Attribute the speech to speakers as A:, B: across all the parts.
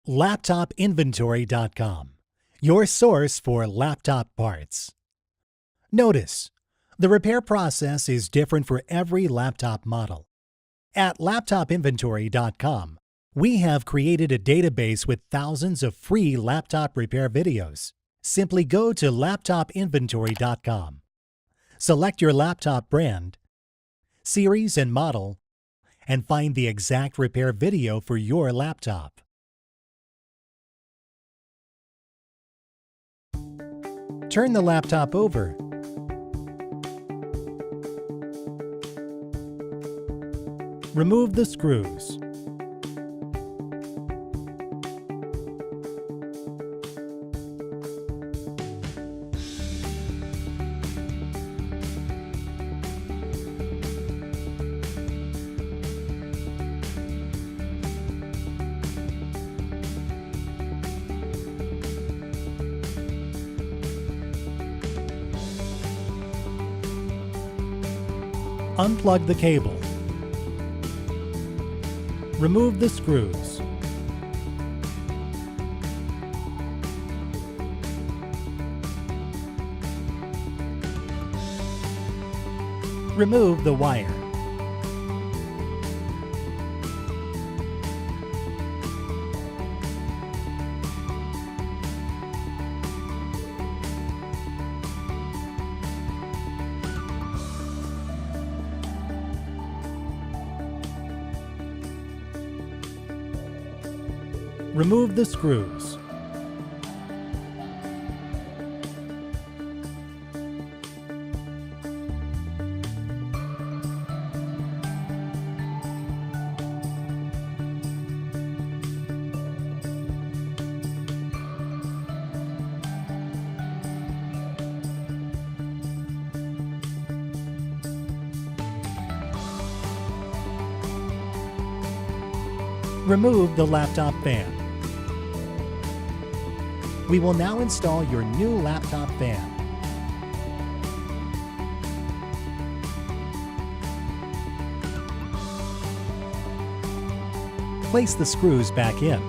A: LaptopInventory.com, your source for laptop parts. Notice, the repair process is different for every laptop model. At LaptopInventory.com, we have created a database with thousands of free laptop repair videos. Simply go to LaptopInventory.com, select your laptop brand, series and model, and find the exact repair video for your laptop. Turn the laptop over. Remove the screws. Unplug the cable. Remove the screws. Remove the wire. Remove the screws. Remove the laptop fan. We will now install your new laptop fan. Place the screws back in.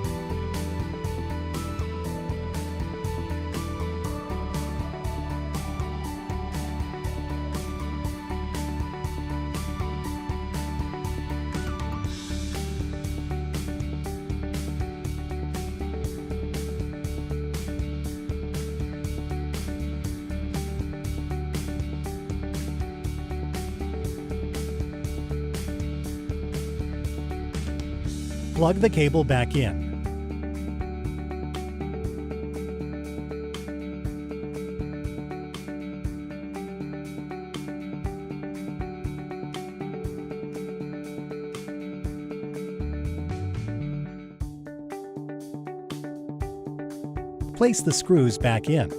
A: Plug the cable back in. Place the screws back in.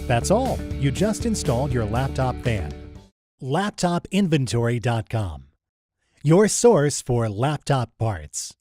A: That's all. You just installed your laptop fan. LaptopInventory.com, your source for laptop parts.